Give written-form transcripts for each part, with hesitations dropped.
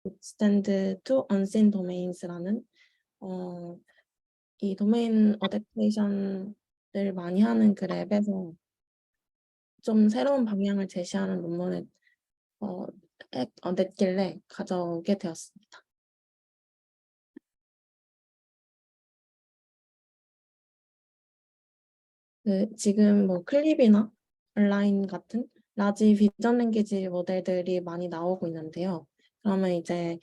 extend to unseen domains라는 이 도메인 어댑테이션을 많이 하는 그 랩에서 좀 새로운 방향을 제시하는 논문을 냈길래 가져오게 되었습니다. 지금 뭐 클립이나 온라인 같은 라지 비전 랭귀지 모델들이 많이 나오고 있는데요. 그러면 이제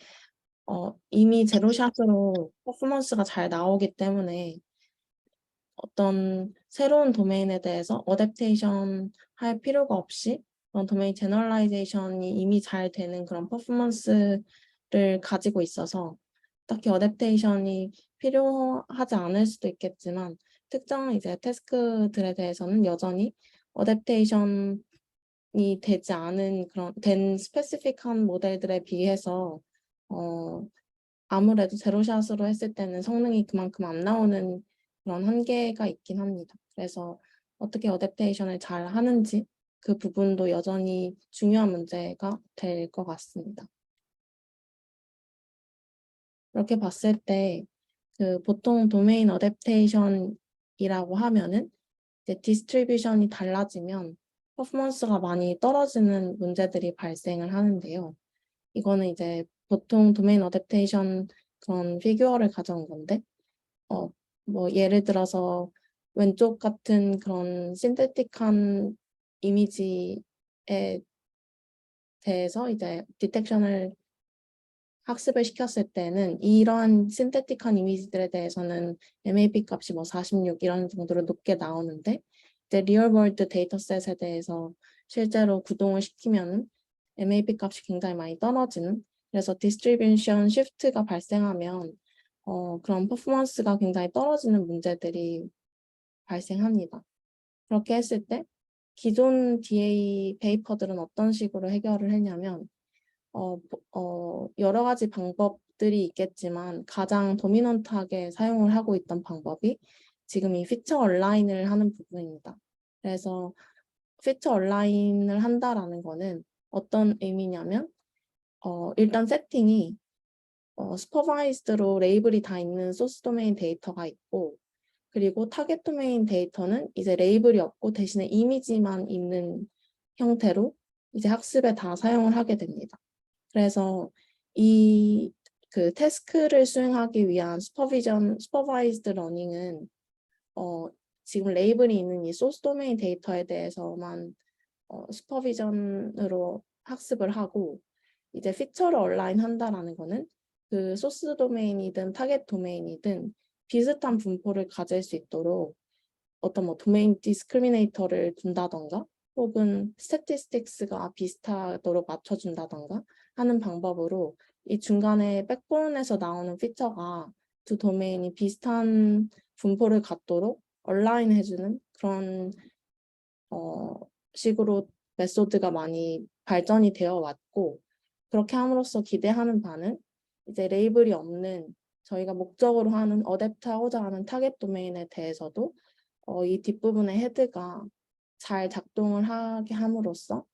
이미 제로샷으로 퍼포먼스가 잘 나오기 때문에 어떤 새로운 도메인에 대해서 어댑테이션 할 필요가 없이 그런 도메인 제너럴라이제이션이 이미 잘 되는 그런 퍼포먼스를 가지고 있어서 딱히 어댑테이션이 필요하지 않을 수도 있겠지만 특정 이제 태스크들에 대해서는 여전히 어댑테이션이 되지 않은 그런 된 스페시픽한 모델들에 비해서 아무래도 제로샷으로 했을 때는 성능이 그만큼 안 나오는 그런 한계가 있긴 합니다. 그래서 어떻게 어댑테이션을 잘 하는지 그 부분도 여전히 중요한 문제가 될 것 같습니다. 이렇게 봤을 때 보통 도메인 어댑테이션이라고 하면은 이제 디스트리뷰션이 달라지면 퍼포먼스가 많이 떨어지는 문제들이 발생을 하는데요. 이거는 이제 보통 도메인 어댑테이션 그런 피규어를 가져온 건데 뭐 예를 들어서 왼쪽 같은 그런 신테틱한 이미지에 대해서 이제 디텍션을 학습을 시켰을 때는 이러한 신테틱한 이미지들에 대해서는 MAP 값이 뭐 46 이런 정도로 높게 나오는데 이제 리얼월드 데이터셋에 대해서 실제로 구동을 시키면 MAP 값이 굉장히 많이 떨어지는 그래서 디스트리뷰션 시프트가 발생하면 그런 퍼포먼스가 굉장히 떨어지는 문제들이 발생합니다. 그렇게 했을 때 기존 DA 페이퍼들은 어떤 식으로 해결을 했냐면 여러 가지 방법들이 있겠지만 가장 도미넌트하게 사용을 하고 있던 방법이 지금 이 피처 얼라인을 하는 부분입니다. 그래서 피처 얼라인을 한다라는 거는 어떤 의미냐면 일단 세팅이 슈퍼바이즈드로 레이블이 다 있는 소스 도메인 데이터가 있고 그리고 타겟 도메인 데이터는 이제 레이블이 없고 대신에 이미지만 있는 형태로 이제 학습에 다 사용을 하게 됩니다. 그래서 이 태스크를 수행하기 위한 슈퍼바이즈드 러닝은 지금 레이블이 있는 이 소스 도메인 데이터에 대해서만 슈퍼비전으로 학습을 하고 이제 피처를 얼라인 한다라는 거는 그 소스 도메인이든 타겟 도메인이든 비슷한 분포를 가질 수 있도록 어떤 뭐 도메인 디스크리미네이터를 둔다던가 혹은 스태티스틱스가 비슷하도록 맞춰준다던가 하는 방법으로 이 중간에 백본에서 나오는 피처가 두 도메인이 비슷한 분포를 갖도록 얼라인 해주는 그런 식으로 메소드가 많이 발전이 되어 왔고 그렇게 함으로써 기대하는 바는 이제 레이블이 없는 저희가 목적으로 하는 어댑트하고자 하는 타겟 도메인에 대해서도 이 뒷부분의 헤드가 잘 작동을 하게 함으로써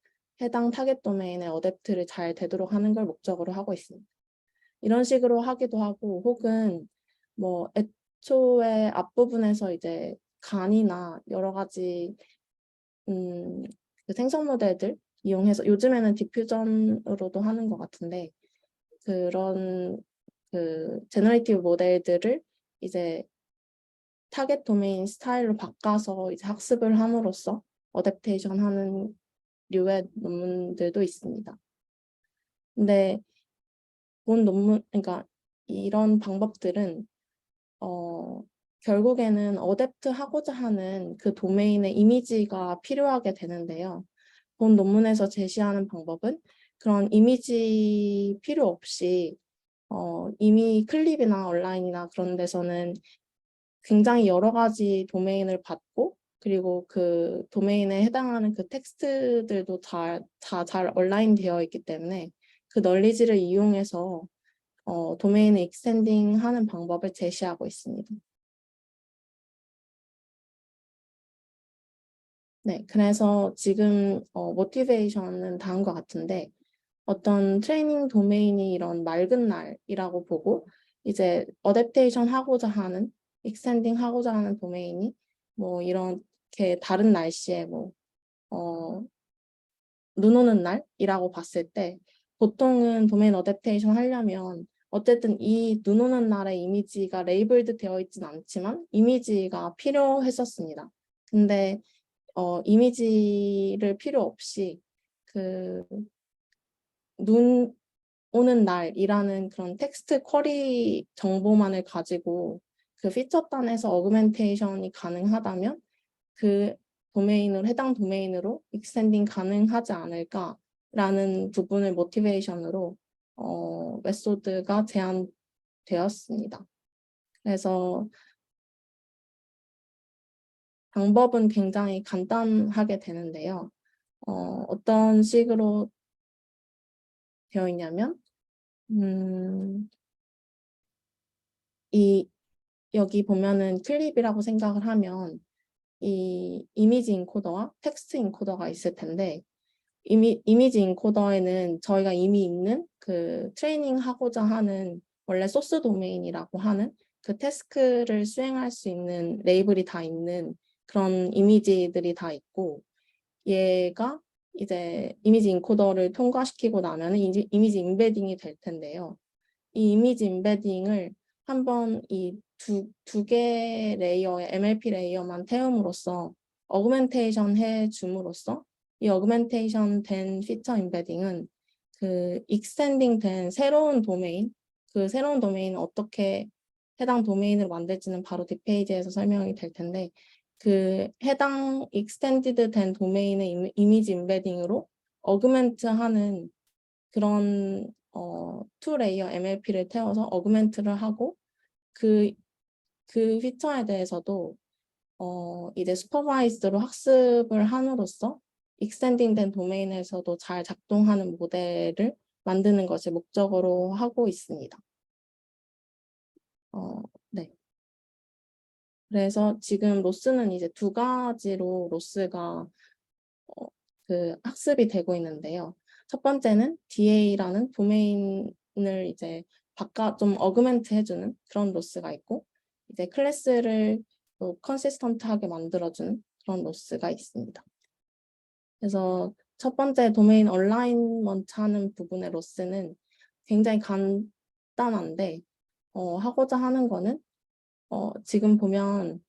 해당 타겟 도메인의 어댑트를 잘 되도록 하는 걸 목적으로 하고 있습니다. 이런 식으로 하기도 하고 혹은 뭐 애초에 앞부분에서 이제 간이나 여러 가지 그 생성 모델들 이용해서 요즘에는 디퓨전으로도 하는 것 같은데 그런 제너레이티브 모델들을 이제 타겟 도메인 스타일로 바꿔서 이제 학습을 함으로써 어댑테이션 하는 류의 논문들도 있습니다. 근데 본 논문, 그러니까 이런 방법들은 결국에는 어댑트 하고자 하는 그 도메인의 이미지가 필요하게 되는데요. 본 논문에서 제시하는 방법은 그런 이미지 필요 없이 이미 클립이나 온라인이나 그런 데서는 굉장히 여러 가지 도메인을 받고 그리고 그 도메인에 해당하는 그 텍스트들도 다 잘 얼라인 되어 있기 때문에 그 널리지를 이용해서 도메인을 익스텐딩 하는 방법을 제시하고 있습니다. 네, 그래서 지금 모티베이션은 다음과 같은데 어떤 트레이닝 도메인이 이런 맑은 날이라고 보고 이제 어댑테이션 하고자 하는 익스텐딩 하고자 하는 도메인이 뭐 이렇게 다른 날씨에 눈 오는 날이라고 봤을 때 보통은 도메인 어댑테이션 하려면 어쨌든 이 눈 오는 날의 이미지가 레이블드 되어 있진 않지만 이미지가 필요했었습니다. 근데 이미지를 필요 없이 그 눈 오는 날이라는 그런 텍스트 쿼리 정보만을 가지고 그 피처단에서 어그멘테이션이 가능하다면 그 도메인으로 해당 도메인으로 익스텐딩 가능하지 않을까라는 부분을 모티베이션으로 메소드가 제안되었습니다. 그래서 방법은 굉장히 간단하게 되는데요. 어떤 식으로 되어 있냐면 여기 보면은 클립이라고 생각을 하면 이 이미지 인코더와 텍스트 인코더가 있을 텐데 이미지 인코더에는 저희가 이미 있는 그 트레이닝 하고자 하는 원래 소스 도메인이라고 하는 그 태스크를 수행할 수 있는 레이블이 다 있는 그런 이미지들이 다 있고 얘가 이제 이미지 인코더를 통과시키고 나면 이미지 임베딩이 될 텐데요. 이 이미지 임베딩을 한번 이 두 개 레이어의 MLP 레이어만 태움으로써 어그멘테이션 해줌으로써 이 어그멘테이션 된 피처 임베딩은 그 익스텐딩 된 새로운 도메인, 그 새로운 도메인은 어떻게 해당 도메인을 만들지는 바로 뒷페이지에서 설명이 될 텐데 그 해당 익스텐디드 된 도메인의 이미지 임베딩으로 어그멘트하는 그런 투 레이어 MLP를 태워서 어그멘트를 하고 그 피처에 대해서도 이제 슈퍼바이즈드로 학습을 함으로써 익스텐딩 된 도메인에서도 잘 작동하는 모델을 만드는 것을 목적으로 하고 있습니다. 네. 그래서 지금 로스는 이제 두 가지로 로스가 그 학습이 되고 있는데요. 첫 번째는 DA라는 도메인을 이제 좀 어그멘트 해주는 그런 로스가 있고 이제 클래스를 또 컨시스턴트하게 만들어주는 그런 로스가 있습니다. 그래서 첫 번째 도메인 얼라인먼트 하는 부분의 로스는 굉장히 간단한데 하고자 하는 거는 지금 보면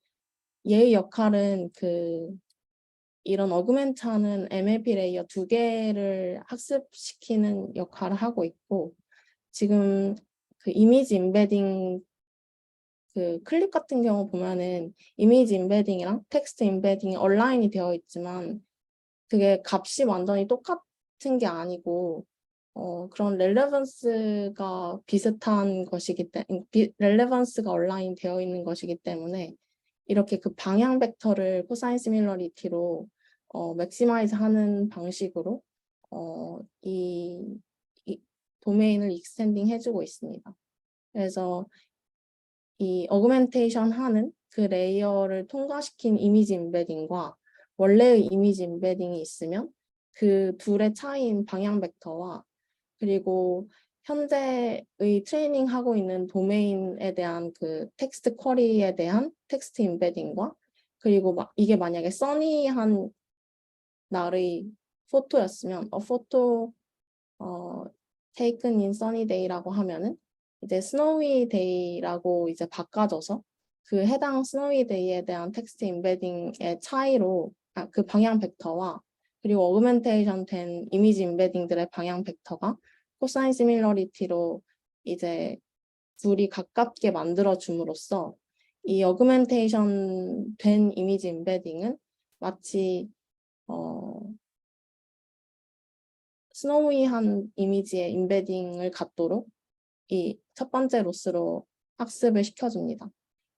얘의 역할은 이런 어그멘트하는 MLP 레이어 두 개를 학습시키는 역할을 하고 있고 지금 그 이미지 임베딩 그 클립 같은 경우 보면은 이미지 임베딩이랑 텍스트 임베딩이 얼라인이 되어 있지만 그게 값이 완전히 똑같은 게 아니고 그런 렐레번스가 비슷한 것이기 때문에 렐레번스가 얼라인 되어 있는 것이기 때문에 이렇게 그 방향 벡터를 코사인 시밀러리티로 맥시마이즈 하는 방식으로 이 도메인을 익스텐딩 해주고 있습니다. 그래서 이 어그멘테이션 하는 그 레이어를 통과시킨 이미지 임베딩과 원래의 이미지 임베딩이 있으면 그 둘의 차이인 방향 벡터와 그리고 현재의 트레이닝하고 있는 도메인에 대한 그 텍스트 쿼리에 대한 텍스트 임베딩과 그리고 이게 만약에 써니한 날의 포토였으면 photo taken in sunny day라고 하면은 이제 snowy day라고 이제 바꿔줘서 그 해당 snowy day에 대한 텍스트 임베딩의 차이로 그 방향 벡터와 그리고 어그멘테이션 된 이미지 임베딩들의 방향 벡터가 코사인 시밀러리티로 이제 둘이 가깝게 만들어 줌으로써 이 어그멘테이션 된 이미지 임베딩은 마치 스노우이한 이미지의 임베딩을 갖도록 이 첫 번째 로스로 학습을 시켜줍니다.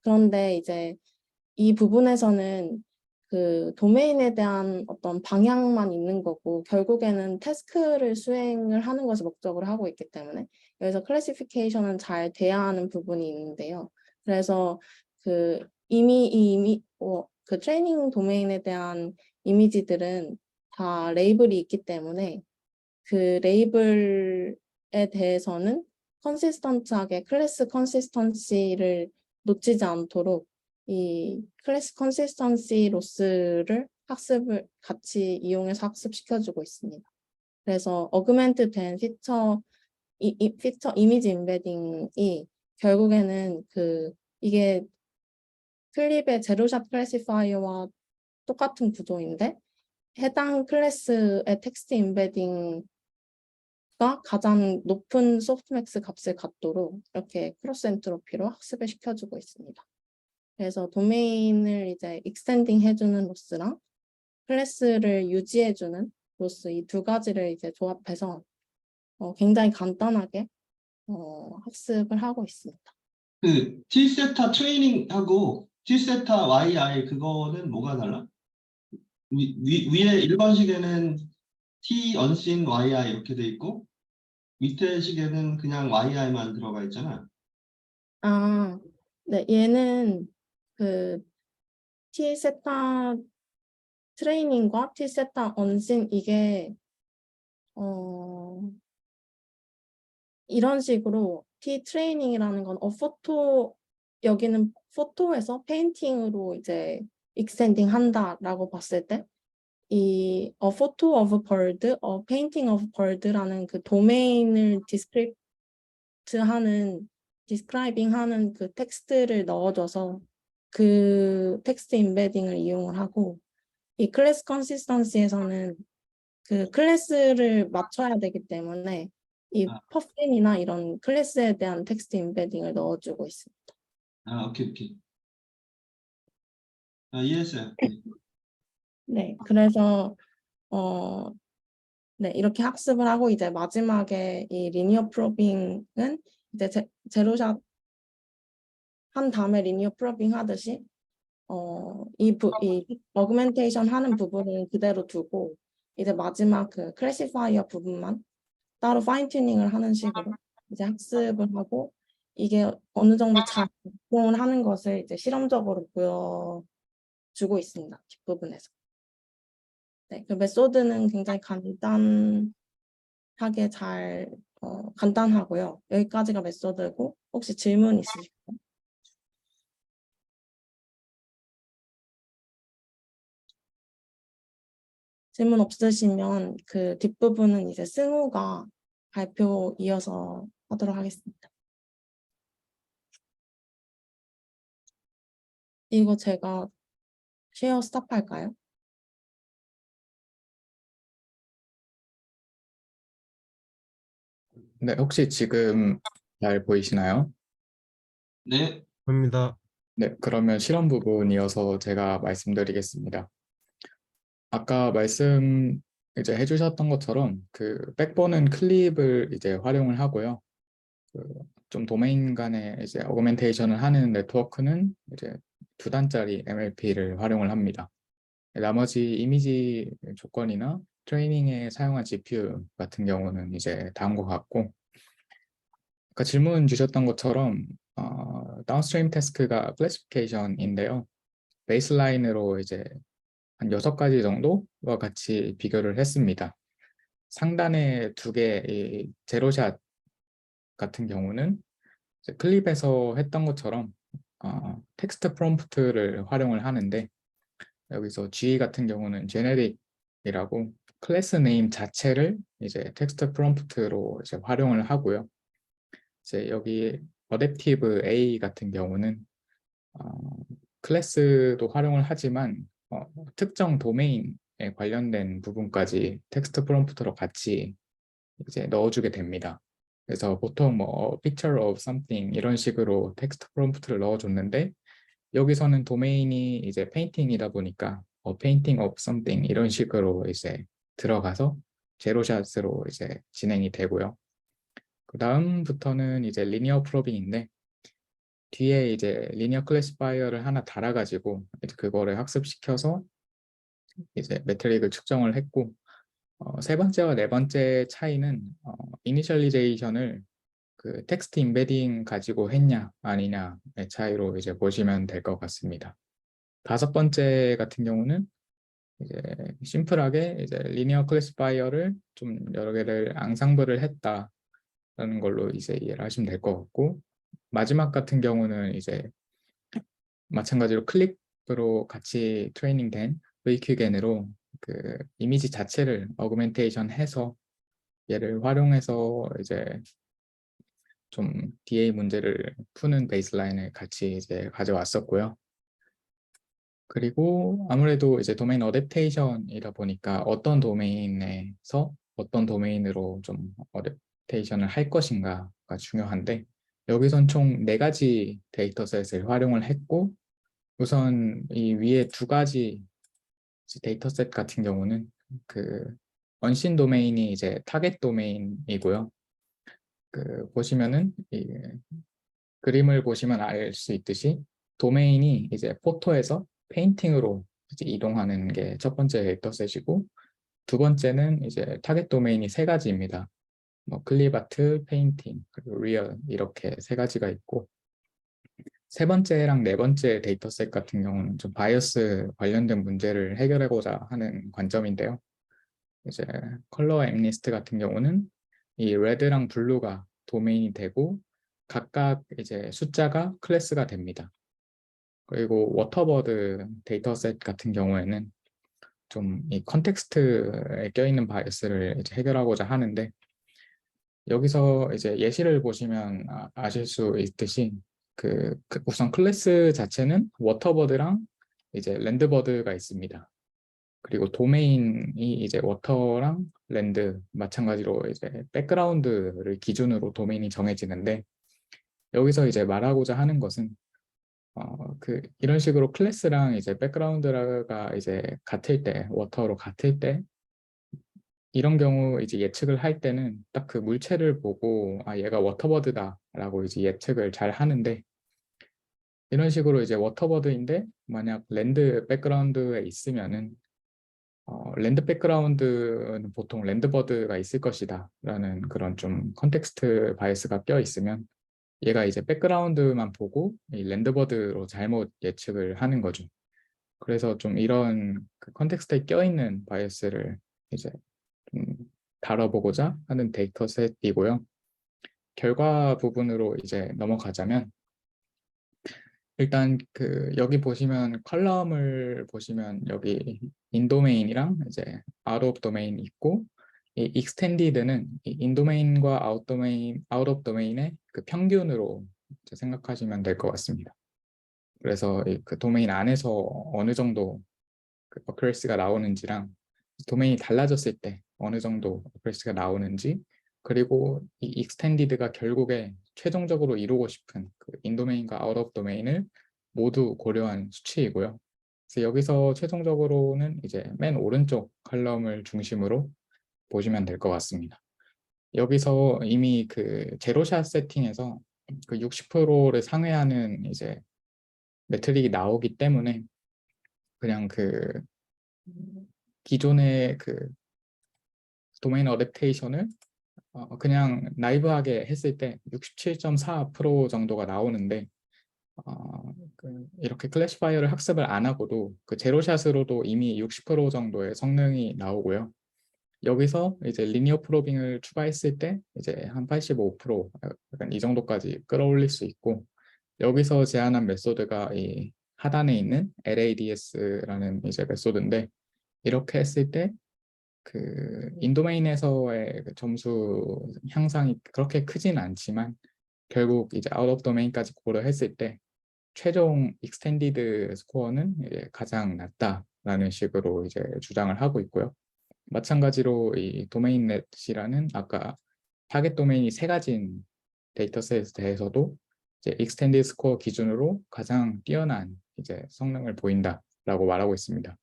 그런데 이제 이 부분에서는 그 도메인에 대한 어떤 방향만 있는 거고 결국에는 태스크를 수행을 하는 것을 목적으로 하고 있기 때문에 여기서 클래시피케이션은 잘 돼야 하는 부분이 있는데요. 그래서 그 그 트레이닝 도메인에 대한 이미지들은 다 레이블이 있기 때문에 그 레이블에 대해서는 컨시스턴트하게 클래스 컨시스턴시를 놓치지 않도록 이 클래스 컨시스턴시 로스를 학습을 같이 이용해서 학습시켜주고 있습니다. 그래서 어그멘트 된 피처 이미지 임베딩이 결국에는 이게 클립의 제로샷 클래시파이어와 똑같은 구조인데 해당 클래스의 텍스트 임베딩 가장 높은 소프트맥스 값을 갖도록 이렇게 크로스 엔트로피로 학습을 시켜주고 있습니다. 그래서 도메인을 이제 익스텐딩 해주는 로스랑 클래스를 유지해주는 로스 이 두 가지를 이제 조합해서 굉장히 간단하게 학습을 하고 있습니다. 그 T세타 트레이닝하고 T세타 YI 그거는 뭐가 달라? 위에 1번식에는 T 언신 YI 이렇게 돼 있고 밑에 식에는 그냥 YI만 들어가 있잖아. 아, 네, 얘는 그 T세타 트레이닝과 T세타 언신 이게 이런 식으로 T 트레이닝이라는 건 포토 여기는 포토에서 페인팅으로 이제 익스텐딩 한다라고 봤을 때 이 photo of bird, painting of bird라는 그 도메인을 디스크라이빙 하는 그 텍스트를 넣어줘서 그 텍스트 임베딩을 이용을 하고 이 클래스 컨시스턴시에서는 그 클래스를 맞춰야 되기 때문에 이 퍼핀이나 이런 클래스에 대한 텍스트 임베딩을 넣어주고 있습니다. 오케이. 이해했어요. 네, 그래서 네, 이렇게 학습을 하고 이제 마지막에 이 리니어 프로빙은 이제 제로샷 한 다음에 리니어 프로빙 하듯이 이 어그멘테이션 하는 부분은 그대로 두고 이제 마지막 그 클래시파이어 부분만 따로 파인 튜닝을 하는 식으로 이제 학습을 하고 이게 어느 정도 잘 작동을 하는 것을 이제 실험적으로 보여주고 있습니다. 뒷부분에서. 네, 그 메소드는 굉장히 간단하고요. 여기까지가 메소드고 혹시 질문 있으실까요? 질문 없으시면 그 뒷부분은 이제 승우가 발표 이어서 하도록 하겠습니다. 이거 제가 쉐어 스탑할까요? 네, 혹시 지금 잘 보이시나요? 네. 보입니다. 네, 그러면 실험 부분이어서 제가 말씀드리겠습니다. 아까 말씀 이제 해주셨던 것처럼 그 백본은 클립을 이제 활용을 하고요. 좀 도메인 간의 이제 어그멘테이션을 하는 네트워크는 이제 2단짜리 MLP를 활용을 합니다. 나머지 이미지 조건이나 트레이닝에 사용한 GPU 같은 경우는 이제 다음과 같고, 아까 질문 주셨던 것처럼 다운스트림 태스크가 클래시피케이션인데요. 베이스라인으로 이제 한 6가지 정도와 같이 비교를 했습니다. 상단에 2개 제로샷 같은 경우는 이제 클립에서 했던 것처럼 텍스트 프롬프트를 활용을 하는데, 여기서 G 같은 경우는 제네릭이라고 클래스 네임 자체를 이제 텍스트 프롬프트로 이제 활용을 하고요. 이제 여기 어댑티브 A 같은 경우는 클래스도 활용을 하지만 특정 도메인에 관련된 부분까지 텍스트 프롬프트로 같이 이제 넣어주게 됩니다. 그래서 보통 뭐 picture of something 이런 식으로 텍스트 프롬프트를 넣어줬는데, 여기서는 도메인이 이제 페인팅이다 보니까 painting of something 이런 식으로 이제 들어가서 제로샷으로 이제 진행이 되고요. 그 다음부터는 이제 리니어 프로빙인데, 뒤에 이제 리니어 클래시파이어를 하나 달아가지고 이제 그거를 학습시켜서 이제 매트릭을 측정을 했고, 세 번째와 네 번째 차이는 이니셜리제이션을 그 텍스트 임베딩 가지고 했냐 아니냐의 차이로 이제 보시면 될 것 같습니다. 다섯 번째 같은 경우는 이제 심플하게 이제 리니어 클래시파이어를 좀 여러 개를 앙상블을 했다라는 걸로 이제 이해를 하시면 될 것 같고, 마지막 같은 경우는 이제 마찬가지로 클릭으로 같이 트레이닝된 VQGN으로 그 이미지 자체를 어그멘테이션 해서 얘를 활용해서 이제 좀 DA 문제를 푸는 베이스라인을 같이 이제 가져왔었고요. 그리고 아무래도 이제 도메인 어댑테이션이다 보니까 어떤 도메인에서 어떤 도메인으로 좀 어댑테이션을 할 것인가가 중요한데, 여기선 총 4가지 데이터셋을 활용을 했고, 우선 이 위에 2가지 데이터셋 같은 경우는 그 언신 도메인이 이제 타겟 도메인이고요. 그 보시면은 이 그림을 보시면 알 수 있듯이 도메인이 이제 포토에서 페인팅으로 이제 이동하는 게 첫 번째 데이터셋이고, 두 번째는 이제 타겟 도메인이 3가지입니다. 뭐 클립아트, 페인팅, 그리고 리얼 이렇게 3가지가 있고, 세 번째랑 네 번째 데이터셋 같은 경우는 좀 바이어스 관련된 문제를 해결하고자 하는 관점인데요. 이제 컬러 앰니스트 같은 경우는 이 레드랑 블루가 도메인이 되고 각각 이제 숫자가 클래스가 됩니다. 그리고 워터버드 데이터셋 같은 경우에는 좀 이 컨텍스트에 껴있는 바이어스를 이제 해결하고자 하는데, 여기서 이제 예시를 보시면 아실 수 있듯이 그 우선 클래스 자체는 워터버드랑 이제 랜드버드가 있습니다. 그리고 도메인이 이제 워터랑 랜드 마찬가지로 이제 백그라운드를 기준으로 도메인이 정해지는데, 여기서 이제 말하고자 하는 것은 이런 식으로 클래스랑 이제 백그라운드가 이제 같을 때, 워터로 같을 때, 이런 경우 이제 예측을 할 때는 딱 그 물체를 보고 얘가 워터버드다라고 이제 예측을 잘 하는데, 이런 식으로 이제 워터버드인데 만약 랜드 백그라운드에 있으면은 랜드 백그라운드는 보통 랜드버드가 있을 것이다 라는 그런 좀 컨텍스트 바이어스가 껴 있으면 얘가 이제 백그라운드만 보고 이 랜드버드로 잘못 예측을 하는 거죠. 그래서 좀 이런 그 컨텍스트에 껴 있는 바이어스를 이제 좀 다뤄보고자 하는 데이터셋이고요. 결과 부분으로 이제 넘어가자면, 일단 그 여기 보시면 컬럼을 보시면 여기 인도메인이랑 이제 아웃 오브 도메인 있고, 이 익스텐디드는 이 인도메인과 아웃 오브 도메인의 그 평균으로 이제 생각하시면 될 것 같습니다. 그래서 그 도메인 안에서 어느 정도 그 어큐러시가 나오는지랑 도메인이 달라졌을 때 어느 정도 어큐러시가 나오는지, 그리고 이 익스텐디드가 결국에 최종적으로 이루고 싶은 그 인도메인과 아웃 오브 도메인을 모두 고려한 수치이고요. 그래서 여기서 최종적으로는 이제 맨 오른쪽 컬럼을 중심으로 보시면 될 것 같습니다. 여기서 이미 그 제로샷 세팅에서 그 60%를 상회하는 이제 매트릭이 나오기 때문에 그냥 그 기존의 그 도메인 어댑테이션을 그냥 나이브하게 했을 때 67.4% 정도가 나오는데, 이렇게 클래시파이어를 학습을 안 하고도 그 제로샷으로도 이미 60% 정도의 성능이 나오고요. 여기서 이제 리니어 프로빙을 추가했을 때 이제 한 85% 약간 이 정도까지 끌어올릴 수 있고, 여기서 제안한 메소드가 이 하단에 있는 LADS라는 이제 메소드인데, 이렇게 했을 때 그 인도메인에서의 그 점수 향상이 그렇게 크진 않지만 결국 이제 아웃 오브 도메인까지 고려했을 때 최종 익스텐디드 스코어는 이제 가장 낮다라는 식으로 이제 주장을 하고 있고요. 마찬가지로 이 도메인넷이라는 아까 타겟 도메인이 3가지인 데이터셋에 대해서도 이제 익스텐디드 스코어 기준으로 가장 뛰어난 이제 성능을 보인다라고 말하고 있습니다.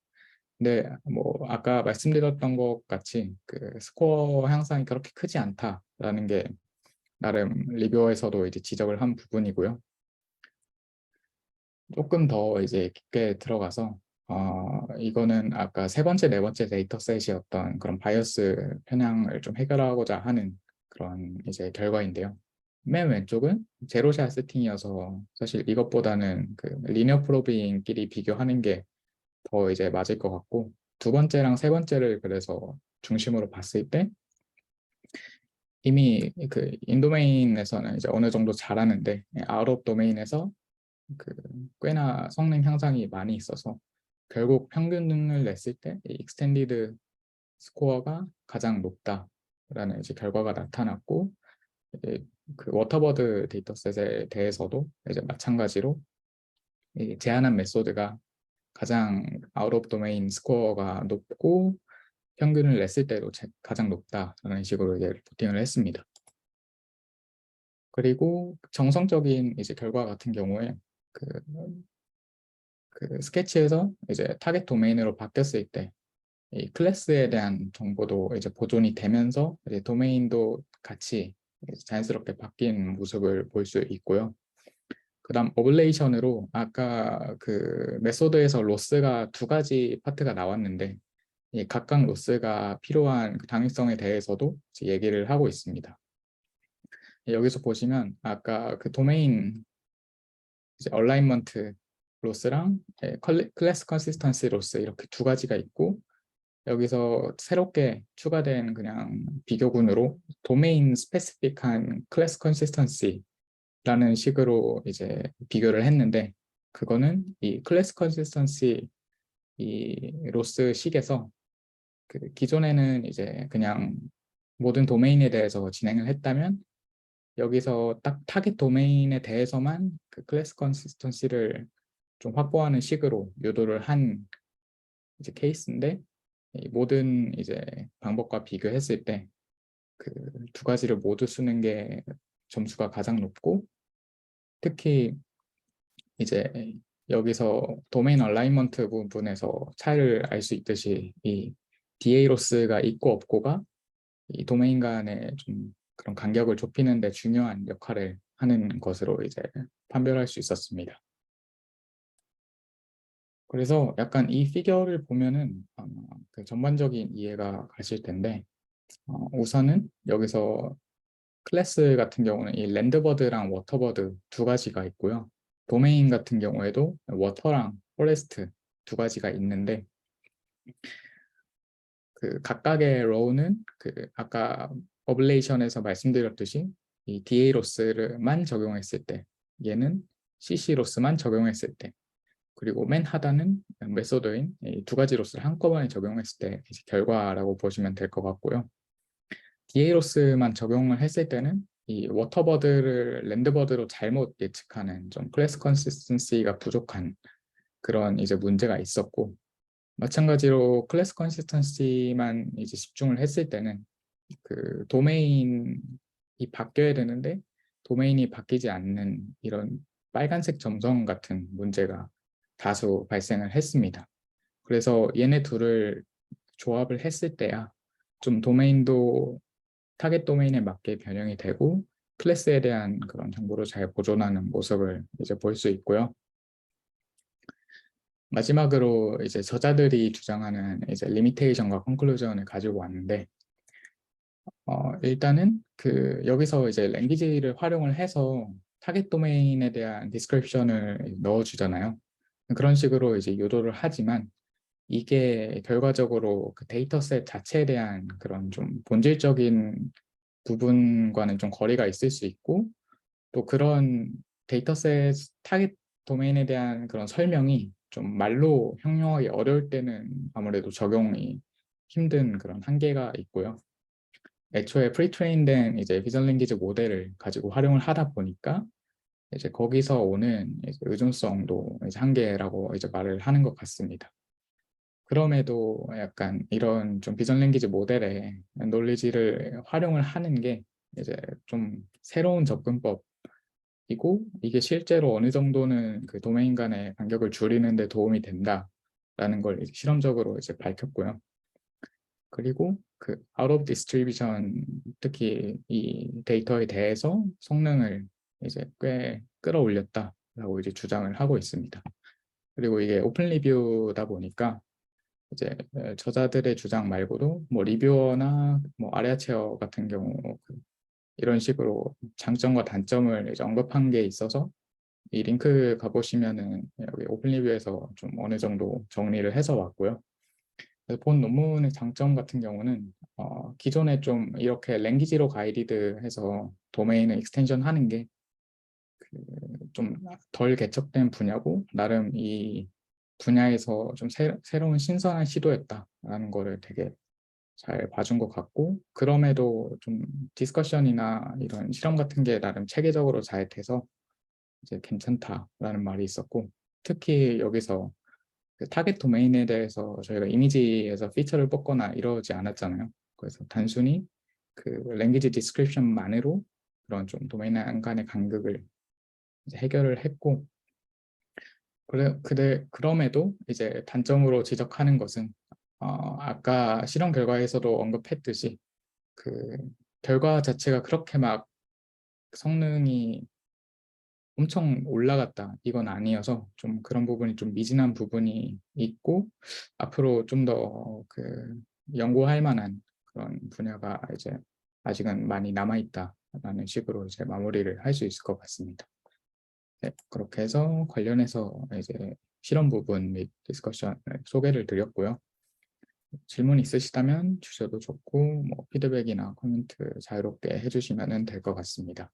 근데 뭐 아까 말씀드렸던 것 같이 그 스코어 향상이 그렇게 크지 않다라는 게 나름 리뷰어에서도 이제 지적을 한 부분이고요. 조금 더 이제 깊게 들어가서 이거는 아까 세 번째, 네 번째 데이터셋이었던 그런 바이어스 편향을 좀 해결하고자 하는 그런 이제 결과인데요. 맨 왼쪽은 제로샷 세팅이어서 사실 이것보다는 그 리니어 프로빙끼리 비교하는 게 더 이제 맞을 것 같고, 두 번째랑 세 번째를 그래서 중심으로 봤을 때 이미 그 인도메인에서는 이제 어느 정도 잘하는데 아웃 오브 도메인에서 그 꽤나 성능 향상이 많이 있어서 결국 평균을 냈을 때 이 익스텐디드 스코어가 가장 높다라는 이제 결과가 나타났고 이제 그 워터버드 데이터셋에 대해서도 이제 마찬가지로 이 제한한 메소드가 가장 아웃 오브 도메인 스코어가 높고 평균을 냈을 때도 가장 높다라는 식으로 이제 리포팅을 했습니다. 그리고 정성적인 이제 결과 같은 경우에 그 스케치에서 이제 타겟 도메인으로 바뀌었을 때 이 클래스에 대한 정보도 이제 보존이 되면서 이제 도메인도 같이 이제 자연스럽게 바뀐 모습을 볼 수 있고요. 그다음 오블레이션으로 아까 그 메소드에서 로스가 두 가지 파트가 나왔는데 이 각각 로스가 필요한 그 당위성에 대해서도 이제 얘기를 하고 있습니다. 여기서 보시면 아까 그 도메인 이제 얼라인먼트 로스랑 클래스 컨시스턴시 로스 이렇게 두 가지가 있고 여기서 새롭게 추가된 그냥 비교군으로 도메인 스페시픽한 클래스 컨시스턴시라는 식으로 이제 비교를 했는데 그거는 이 클래스 컨시스턴시 이 로스 식에서 그 기존에는 이제 그냥 모든 도메인에 대해서 진행을 했다면 여기서 딱 타겟 도메인에 대해서만 그 클래스 컨시스턴시를 좀 확보하는 식으로 유도를 한 이제 케이스인데 이 모든 이제 방법과 비교했을 때 그 두 가지를 모두 쓰는 게 점수가 가장 높고 특히 이제 여기서 도메인 얼라인먼트 부분에서 차이를 알 수 있듯이 이 DA 로스가 있고 없고가 이 도메인 간의 좀 그런 간격을 좁히는 데 중요한 역할을 하는 것으로 이제 판별할 수 있었습니다. 그래서 약간 이 피겨를 보면은 그 전반적인 이해가 가실 텐데 우선은 여기서 클래스 같은 경우는 이 랜드버드랑 워터버드 두 가지가 있고요. 도메인 같은 경우에도 워터랑 포레스트 두 가지가 있는데 그 각각의 로우는 그 아까 어블레이션에서 말씀드렸듯이 이 DA 로스만 적용했을 때 얘는 CC 로스만 적용했을 때 그리고 맨 하단은 메소드인 이 두 가지 로스를 한꺼번에 적용했을 때 이제 결과라고 보시면 될 것 같고요. DA 로스만 적용을 했을 때는 이 워터버드를 랜드버드로 잘못 예측하는 좀 클래스 컨시스턴시가 부족한 그런 이제 문제가 있었고 마찬가지로 클래스 컨시스턴시만 이제 집중을 했을 때는 그 도메인이 바뀌어야 되는데 도메인이 바뀌지 않는 이런 빨간색 점성 같은 문제가 다수 발생을 했습니다. 그래서 얘네 둘을 조합을 했을 때야 좀 도메인도 타겟 도메인에 맞게 변형이 되고 클래스에 대한 그런 정보를 잘 보존하는 모습을 이제 볼 수 있고요. 마지막으로 이제 저자들이 주장하는 이제 리미테이션과 컨클루전을 가지고 왔는데 일단은 그 여기서 이제 랭귀지를 활용을 해서 타겟 도메인에 대한 디스크립션을 넣어주잖아요. 그런 식으로 이제 유도를 하지만 이게 결과적으로 그 데이터셋 자체에 대한 그런 좀 본질적인 부분과는 좀 거리가 있을 수 있고 또 그런 데이터셋 타겟 도메인에 대한 그런 설명이 좀 말로 형용하기 어려울 때는 아무래도 적용이 힘든 그런 한계가 있고요. 애초에 프리트레인된 이제 비전 랭귀지 모델을 가지고 활용을 하다 보니까 이제 거기서 오는 이제 의존성도 이제 한계라고 이제 말을 하는 것 같습니다. 그럼에도 약간 이런 좀 비전 랭귀지 모델의 논리지를 활용을 하는 게 이제 좀 새로운 접근법이고 이게 실제로 어느 정도는 그 도메인 간의 간격을 줄이는 데 도움이 된다라는 걸 이제 실험적으로 이제 밝혔고요. 그리고 그 out of distribution 특히 이 데이터에 대해서 성능을 이제 꽤 끌어올렸다라고 이제 주장을 하고 있습니다. 그리고 이게 오픈 리뷰다 보니까 이제 저자들의 주장 말고도 뭐 리뷰어나 뭐 아리아체어 같은 경우 이런 식으로 장점과 단점을 이제 언급한 게 있어서 이 링크 가보시면은 여기 오픈 리뷰에서 좀 어느 정도 정리를 해서 왔고요. 그래서 본 논문의 장점 같은 경우는 기존에 좀 이렇게 랭귀지로 가이디드 해서 도메인을 익스텐션 하는 게 좀 덜 개척된 분야고 나름 이 분야에서 좀 새로운 신선한 시도였다라는 거를 되게 잘 봐준 것 같고 그럼에도 좀 디스커션이나 이런 실험 같은 게 나름 체계적으로 잘 돼서 이제 괜찮다라는 말이 있었고 특히 여기서 그 타겟 도메인에 대해서 저희가 이미지에서 피처를 뽑거나 이러지 않았잖아요. 그래서 단순히 그 랭귀지 디스크립션만으로 그런 좀 도메인 간의 간극을 이제 해결을 했고 그럼에도 이제 단점으로 지적하는 것은 아까 실험 결과에서도 언급했듯이 그 결과 자체가 그렇게 막 성능이 엄청 올라갔다 이건 아니어서 좀 그런 부분이 좀 미진한 부분이 있고 앞으로 좀 더 그 연구할 만한 그런 분야가 이제 아직은 많이 남아 있다라는 식으로 이제 마무리를 할 수 있을 것 같습니다. 네, 그렇게 해서 관련해서 이제 실험 부분 및 디스커션을 소개를 드렸고요. 질문 있으시다면 주셔도 좋고 뭐 피드백이나 코멘트 자유롭게 해주시면 될 것 같습니다.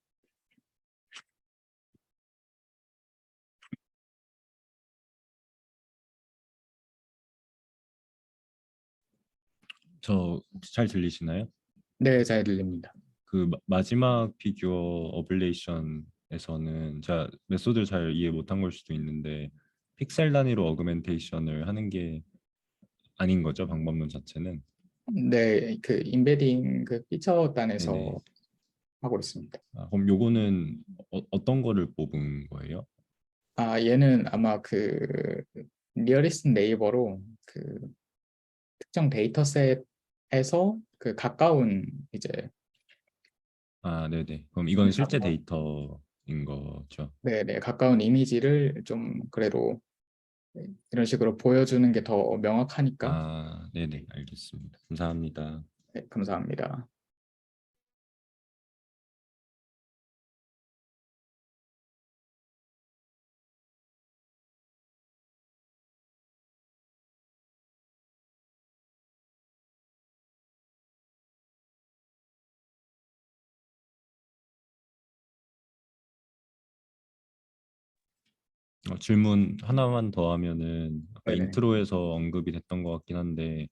저 잘 들리시나요? 네, 잘 들립니다. 그 마지막 비교 어블레이션에서는 제가 메소드를 잘 이해 못한 걸 수도 있는데 픽셀 단위로 어그멘테이션을 하는 게 아닌 거죠, 방법론 자체는. 네, 그 인베딩 그 피처 단에서 네네. 하고 있습니다. 그럼 요거는 어떤 거를 뽑은 거예요? 얘는 아마 그 리어리스트 네이버로 그 특정 데이터셋에서 그 가까운 이제 네네. 그럼 이건 실제 데이터인 거죠. 네네 가까운 이미지를 좀 그래도 이런 식으로 보여주는 게 더 명확하니까 네네. 알겠습니다. 감사합니다. 네, 감사합니다. 질문 하나만 더 하면은 아까 네네. 인트로에서 언급이 됐던 것 같긴 한데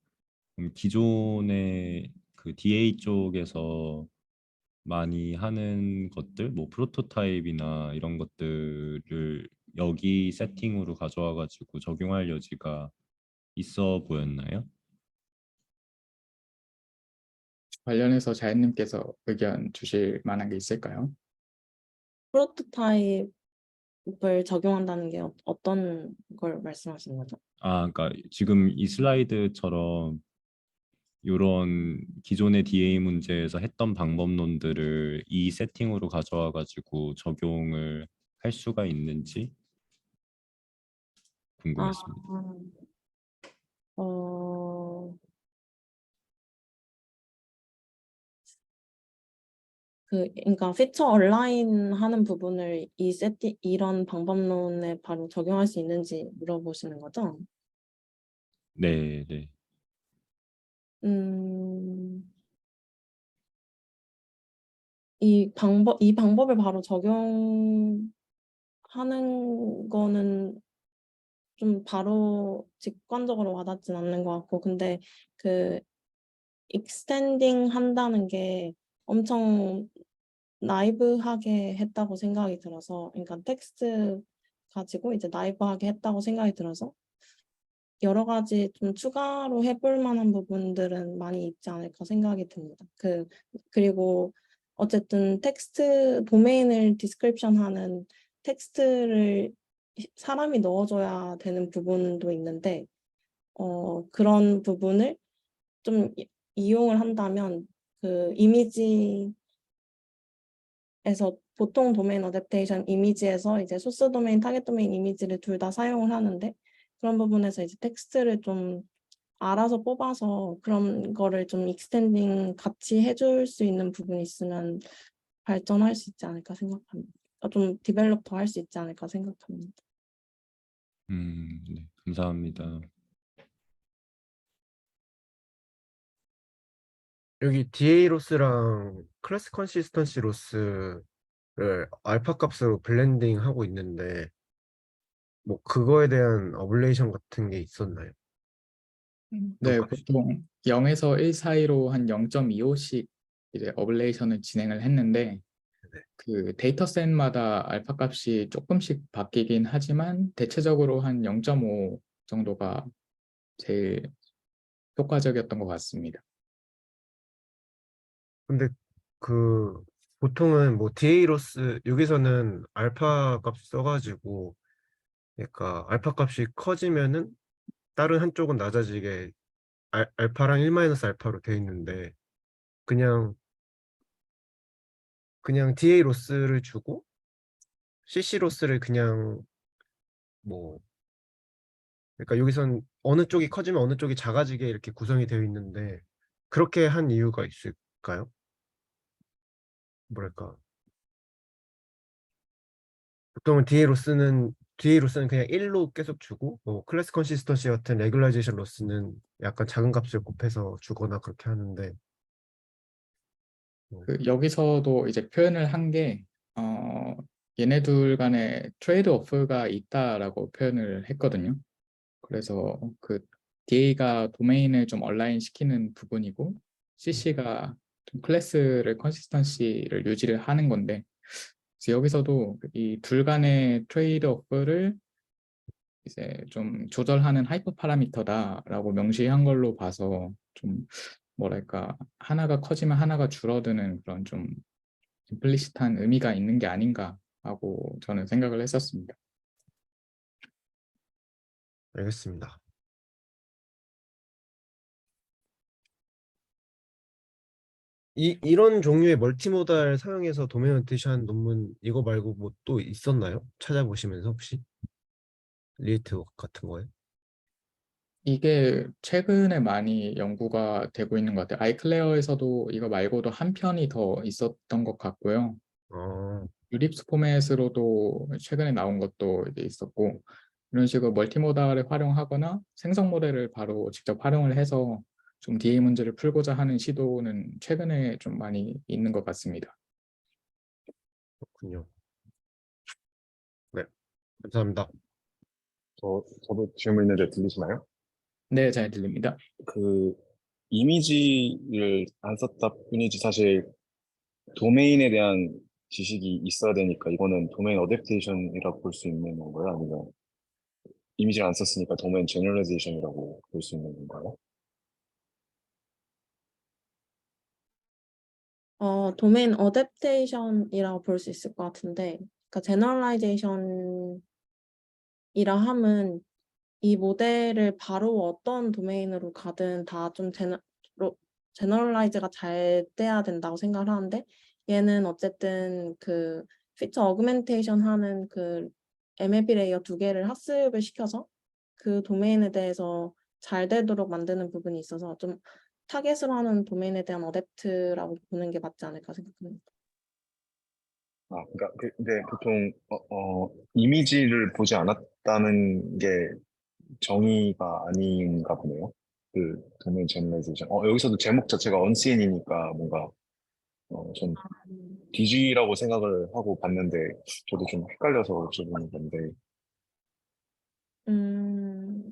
기존의 그 DA 쪽에서 많이 하는 것들, 뭐 프로토타입이나 이런 것들을 여기 세팅으로 가져와 가지고 적용할 여지가 있어 보였나요? 관련해서 자연님께서 의견 주실 만한 게 있을까요? 프로토타입을 적용한다는 게 어떤 걸 말씀하시는 거죠? 그러니까 지금 이 슬라이드처럼 이런 기존의 DA 문제에서 했던 방법론들을 이 세팅으로 가져와 가지고 적용을 할 수가 있는지 아, 궁금했습니다. 어, 그러니까 피처 얼라인 하는 부분을 이런 방법론에 바로 적용할 수 있는지 물어보시는 거죠? 네, 네. 음, 이 방법을 바로 적용하는 거는 좀 바로 직관적으로 와닿진 않는 것 같고, 근데 그 익스텐딩 한다는 게 엄청 나이브하게 했다고 생각이 들어서, 그러니까 텍스트 가지고 이제 나이브하게 했다고 생각이 들어서 여러 가지 좀 추가로 해볼 만한 부분들은 많이 있지 않을까 생각이 듭니다. 그리고 어쨌든 텍스트 도메인을 디스크립션 하는 텍스트를 사람이 넣어줘야 되는 부분도 있는데 그런 부분을 좀 이용을 한다면 그 이미지에서 보통 도메인 어댑테이션 이미지에서 이제 소스 도메인, 타겟 도메인 이미지를 둘 다 사용을 하는데 그런 부분에서 이제 텍스트를 좀 알아서 뽑아서 그런 거를 좀 익스텐딩 같이 해줄 수 있는 부분이 있으면 발전할 수 있지 않을까 생각합니다. 좀 디벨롭 더 할 수 있지 않을까 생각합니다. 네, 감사합니다. 여기 DA 로스랑 클래스 컨시스턴시 로스를 알파 값으로 블렌딩 하고 있는데 뭐 그거에 대한 어블레이션 같은 게 있었나요? 네, 값이? 보통 0에서 1 사이로 한 0.25씩 이제 어블레이션을 진행을 했는데 네. 그 데이터셋마다 알파 값이 조금씩 바뀌긴 하지만 대체적으로 한 0.5 정도가 제일 효과적이었던 것 같습니다. 근데 그 보통은 뭐 DA 로스 여기서는 알파 값 써가지고 그러니까 알파 값이 커지면은 다른 한쪽은 낮아지게 알파랑 1 마이너스 알파로 돼 있는데 그냥 DA 로스를 주고 CC 로스를 그냥 뭐 그러니까 여기선 어느 쪽이 커지면 어느 쪽이 작아지게 이렇게 구성이 되어 있는데 그렇게 한 이유가 있을까요? 뭐랄까 보통은 DA 로스는 그냥 1로 계속 주고 뭐 클래스 컨시스턴시 같은 레귤라이제이션 로스는 약간 작은 값을 곱해서 주거나 그렇게 하는데 그 여기서도 이제 표현을 한 게 얘네 둘 간에 트레이드 오프가 있다라고 표현을 했거든요. 그래서 그 DA가 도메인을 좀 얼라인 시키는 부분이고 CC가 좀 클래스를 컨시스턴시를 유지를 하는 건데 그래서 여기서도 이 둘 간의 트레이드 오프를 이제 좀 조절하는 하이퍼 파라미터다라고 명시한 걸로 봐서 좀 뭐랄까 하나가 커지면 하나가 줄어드는 그런 좀 임플리시트한 의미가 있는 게 아닌가 하고 저는 생각을 했었습니다. 알겠습니다. 이런 종류의 멀티모달 사용해서 도메인 어테이션 논문 이거 말고 뭐 또 있었나요? 찾아보시면서 혹시 리에이트 같은 거에? 이게 최근에 많이 연구가 되고 있는 것 같아요. 아이클레어에서도 이거 말고도 한 편이 더 있었던 것 같고요. 어, 유립스 포맷으로도 최근에 나온 것도 이제 있었고 이런 식으로 멀티모달을 활용하거나 생성 모델을 바로 직접 활용을 해서 좀 DA 문제를 풀고자 하는 시도는 최근에 좀 많이 있는 것 같습니다. 그렇군요. 네, 감사합니다. 저도 질문 있는데 들리시나요? 네, 잘 들립니다. 그 이미지를 안 썼다 뿐이지 사실 도메인에 대한 지식이 있어야 되니까 이거는 도메인 어댑테이션이라고 볼 수 있는 건가요? 아니면 이미지를 안 썼으니까 도메인 제너럴라이제이션이라고 볼 수 있는 건가요? 도메인 어댑테이션이라고 볼 수 있을 것 같은데, 그러니까 제너럴라이제이션이라 함은 이 모델을 바로 어떤 도메인으로 가든 다 좀 제너럴라이즈가 잘 돼야 된다고 생각을 하는데, 얘는 어쨌든 그 피처 어그멘테이션 하는 그 MLP 레이어 2개를 학습을 시켜서 그 도메인에 대해서 잘 되도록 만드는 부분이 있어서 좀 타겟으로 하는 도메인에 대한 어댑트라고 보는 게 맞지 않을까 생각합니다. 그러니까 근데 보통 이미지를 보지 않았다는 게 정의가 아닌가 보네요. 그 도메인 제너럴라이제이션. 여기서도 제목 자체가 언시인이니까 뭔가 좀 DG라고 생각을 하고 봤는데 저도 좀 헷갈려서 여쭤보는 건데 음,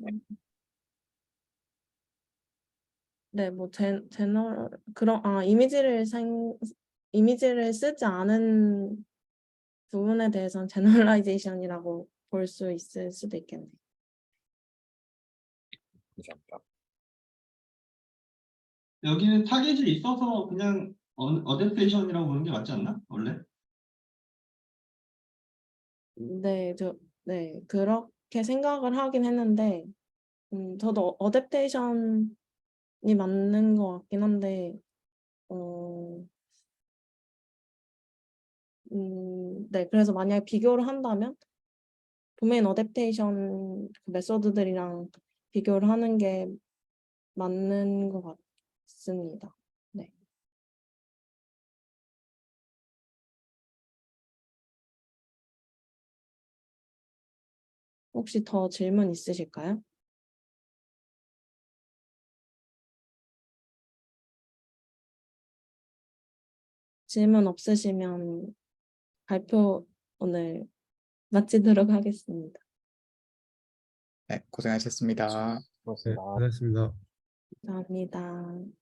네, 뭐 그런 이미지를 쓰지 않은 부분에 대해서는 제너럴라이제이션이라고 볼 수 있을 수도 있겠네요. 감사합니다. 여기는 타겟이 있어서 그냥 어댑테이션이라고 보는 게 맞지 않나? 원래? 네, 그렇게 생각을 하긴 했는데, 저도 어댑테이션이 맞는 것 같긴 한데, 어, 네, 그래서 만약에 비교를 한다면, 도메인 어댑테이션 그 메소드들이랑 비교를 하는 게 맞는 것 같습니다. 네. 혹시 더 질문 있으실까요? 질문 없으시면 발표 오늘 마치도록 하겠습니다. 네, 고생하셨습니다. 네, 그렇습니다. 고맙습니다. 감사합니다.